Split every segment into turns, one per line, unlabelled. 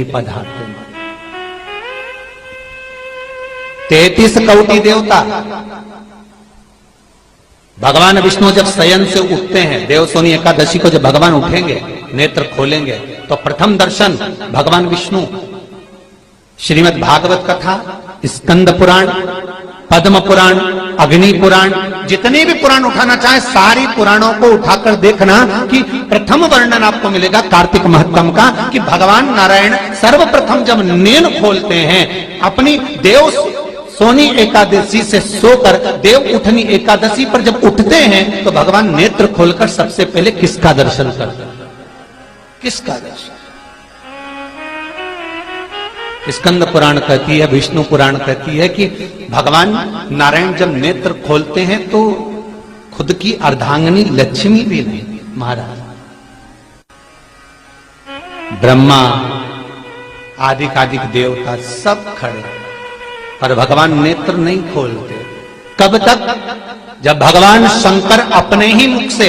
पधारते। 33 कौटी देवता, भगवान विष्णु जब शयन से उठते हैं, देवसोनी एकादशी को जब भगवान उठेंगे, नेत्र खोलेंगे, तो प्रथम दर्शन भगवान विष्णु, श्रीमद् भागवत कथा, स्कंद पुराण, पद्म पुराण, अग्नि पुराण, जितने भी पुराण उठाना चाहे सारी पुराणों को उठाकर देखना कि प्रथम वर्णन आपको मिलेगा कार्तिक महत्तम का, कि भगवान नारायण सर्वप्रथम जब नेत्र खोलते हैं अपनी देव सोनी एकादशी से सोकर देव उठनी एकादशी पर जब उठते हैं, तो भगवान नेत्र खोलकर सबसे पहले किसका दर्शन करते हैं? किसका दर्शन? स्कंद पुराण कहती है, विष्णु पुराण कहती है कि भगवान नारायण जब नेत्र खोलते हैं तो खुद की अर्धांगिनी लक्ष्मी भी नहीं, महाराज ब्रह्मा आदिक देवता सब खड़े, पर भगवान नेत्र नहीं खोलते। कब तक? जब भगवान शंकर अपने ही मुख से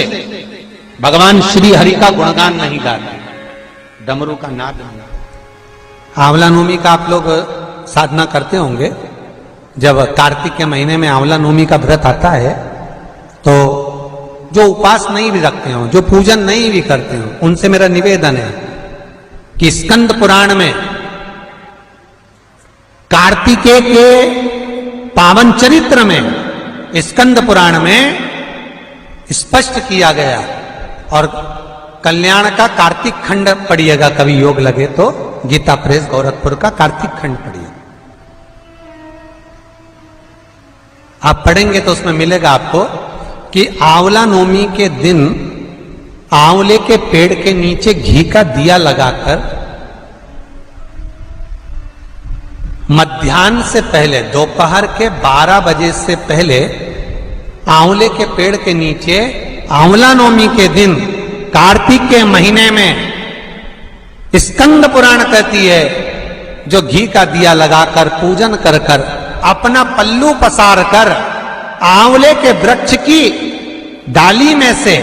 भगवान श्री हरि का गुणगान नहीं गाते, डमरू का नाद नहीं। आंवला नवमी का आप लोग साधना करते होंगे। जब कार्तिक के महीने में आंवला नवमी का व्रत आता है, तो जो उपास नहीं भी रखते हो, जो पूजन नहीं भी करते हो, उनसे मेरा निवेदन है कि स्कंद पुराण में कार्तिकेय के पावन चरित्र में, स्कंद पुराण में स्पष्ट किया गया, और कल्याण का कार्तिक खंड पढ़िएगा, कभी योग लगे तो गीता प्रेस गोरखपुर का कार्तिक खंड पढ़िए। आप पढ़ेंगे तो उसमें मिलेगा आपको कि आंवला नवमी के दिन आंवले के पेड़ के नीचे घी का दिया लगाकर मध्याह्न से पहले, दोपहर के 12 बजे से पहले आंवले के पेड़ के नीचे आंवला नवमी के दिन कार्तिक के महीने में स्कंद पुराण कहती है, जो घी का दिया लगाकर पूजन कर कर अपना पल्लू पसार कर आंवले के वृक्ष की डाली में से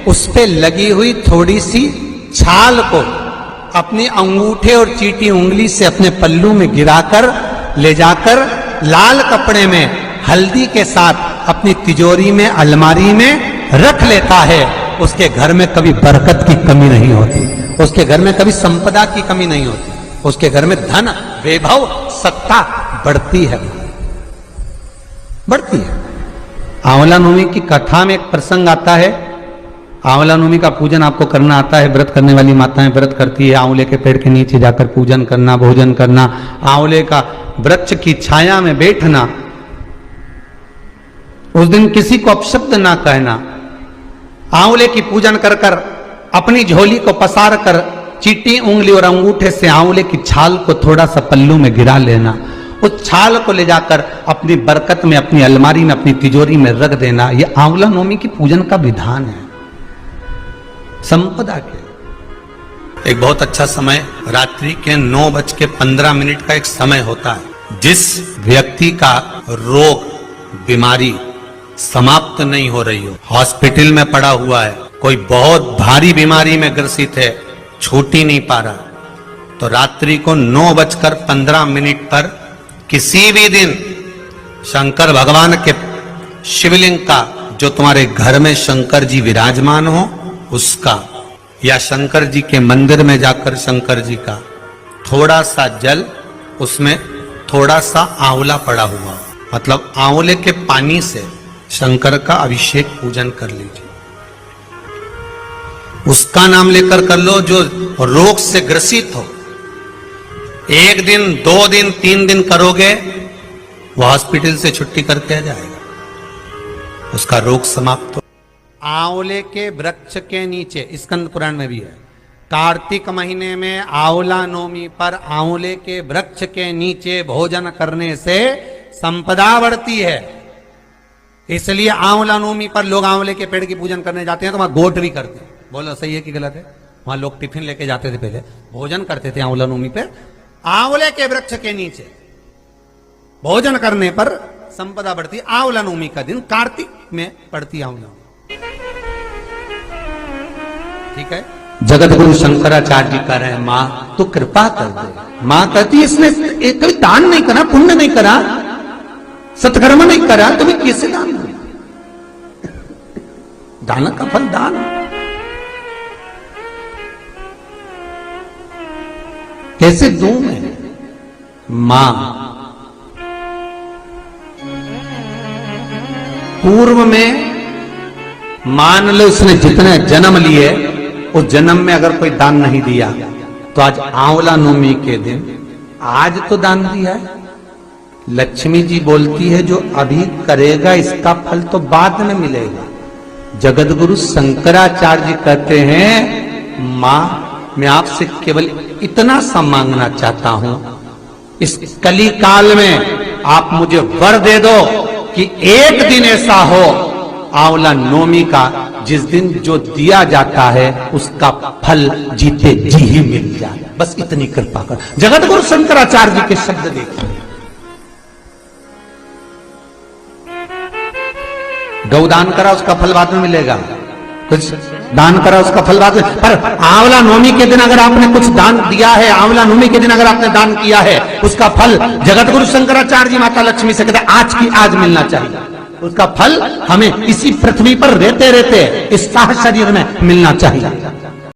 उस पे लगी हुई थोड़ी सी छाल को अपनी अंगूठे और चीटी उंगली से अपने पल्लू में गिराकर ले जाकर लाल कपड़े में हल्दी के साथ अपनी तिजोरी में, अलमारी में रख लेता है। उसके घर में कभी बरकत की कमी नहीं होती, उसके घर में कभी संपदा की कमी नहीं होती, उसके घर में धन, वैभव, सत्ता बढ़ती है, बढ़ती है। आंवला नवमी की कथा में एक प्रसंग आता है। आंवला नवमी का पूजन आपको करना आता है, व्रत करने वाली माताएं व्रत करती है, आंवले के पेड़ के नीचे जाकर पूजन करना, भोजन करना, आंवले का वृक्ष की छाया में बैठना, उस दिन किसी को अपशब्द ना कहना, आंवले की पूजन कर कर अपनी झोली को पसार कर चीटी उंगली और अंगूठे से आंवले की छाल को थोड़ा सा पल्लू में गिरा लेना, उस छाल को ले जाकर अपनी बरकत में, अपनी अलमारी में, अपनी तिजोरी में रख देना। यह आंवला नवमी की पूजन का विधान है, संपदा के। एक बहुत अच्छा समय रात्रि के 9:15 का एक समय होता है, जिस व्यक्ति का रोग, बीमारी समाप्त नहीं हो रही हो, हॉस्पिटल में पड़ा हुआ है, कोई बहुत भारी बीमारी में ग्रसित है, छूट ही नहीं पा रहा, तो रात्रि को 9:15 पर किसी भी दिन शंकर भगवान के शिवलिंग का, जो तुम्हारे घर में शंकर जी विराजमान हो उसका, या शंकर जी के मंदिर में जाकर शंकर जी का थोड़ा सा जल, उसमें थोड़ा सा आंवला पड़ा हुआ, मतलब आंवले के पानी से शंकर का अभिषेक पूजन कर लीजिए। उसका नाम लेकर कर लो जो रोग से ग्रसित हो। 1 दिन, 2 दिन, 3 दिन करोगे, वह हॉस्पिटल से छुट्टी करके आ जाएगा, उसका रोग समाप्त हो। आंवले के वृक्ष के नीचे, स्कंद पुराण में भी है, कार्तिक महीने में आंवला नवमी पर आंवले के वृक्ष के नीचे भोजन करने से संपदा बढ़ती है। इसलिए आंवला नवमी पर लोग आंवले के पेड़ की पूजन करने जाते हैं, तो वहां गोट भी करते हैं। बोलो सही है कि गलत है? वहां लोग टिफिन लेके जाते थे, पहले भोजन करते थे आंवला नवमी पर, आंवले के वृक्ष के नीचे भोजन करने पर संपदा बढ़ती। आंवला नवमी का दिन कार्तिक में पड़ती आंवला, ठीक है। जगत गुरु शंकराचार्य जी कह रहे हैं मां तो कृपा कर दे। मां कहती है इसने कभी दान नहीं करा, पुण्य नहीं करा, सत्कर्म नहीं करा, तुम्हें कैसे दान दो? दान का फल दान। कैसे दूं मैं? मां पूर्व में मान लो उसने जितने जन्म लिए उस जन्म में अगर कोई दान नहीं दिया तो आज आंवला नवमी के दिन आज तो दान दिया है। लक्ष्मी जी बोलती है जो अभी करेगा इसका फल तो बाद में मिलेगा। जगत गुरु शंकराचार्य जी कहते हैं मां मैं आपसे केवल इतना सा मांगना चाहता हूं, इस कली काल में आप मुझे वर दे दो कि एक दिन ऐसा हो आंवला नवमी का जिस दिन जो दिया जाता है उसका फल जीते जी ही मिल जाए। बस इतनी कृपा कर। जगत गुरु शंकराचार्य जी के शब्द देखिए। गौदान करा उसका फल बाद में मिलेगा, कुछ दान करा उसका फल बाद में। पर आंवला नवमी के दिन अगर आपने कुछ दान दिया है, आंवला नवमी के दिन अगर आपने दान किया है, उसका फल जगत गुरु शंकराचार्य जी माता लक्ष्मी से कहते आज की आज मिलना चाहिए। उसका फल हमें इसी पृथ्वी पर रहते रहते इस साह शरीर में मिलना चाहिए।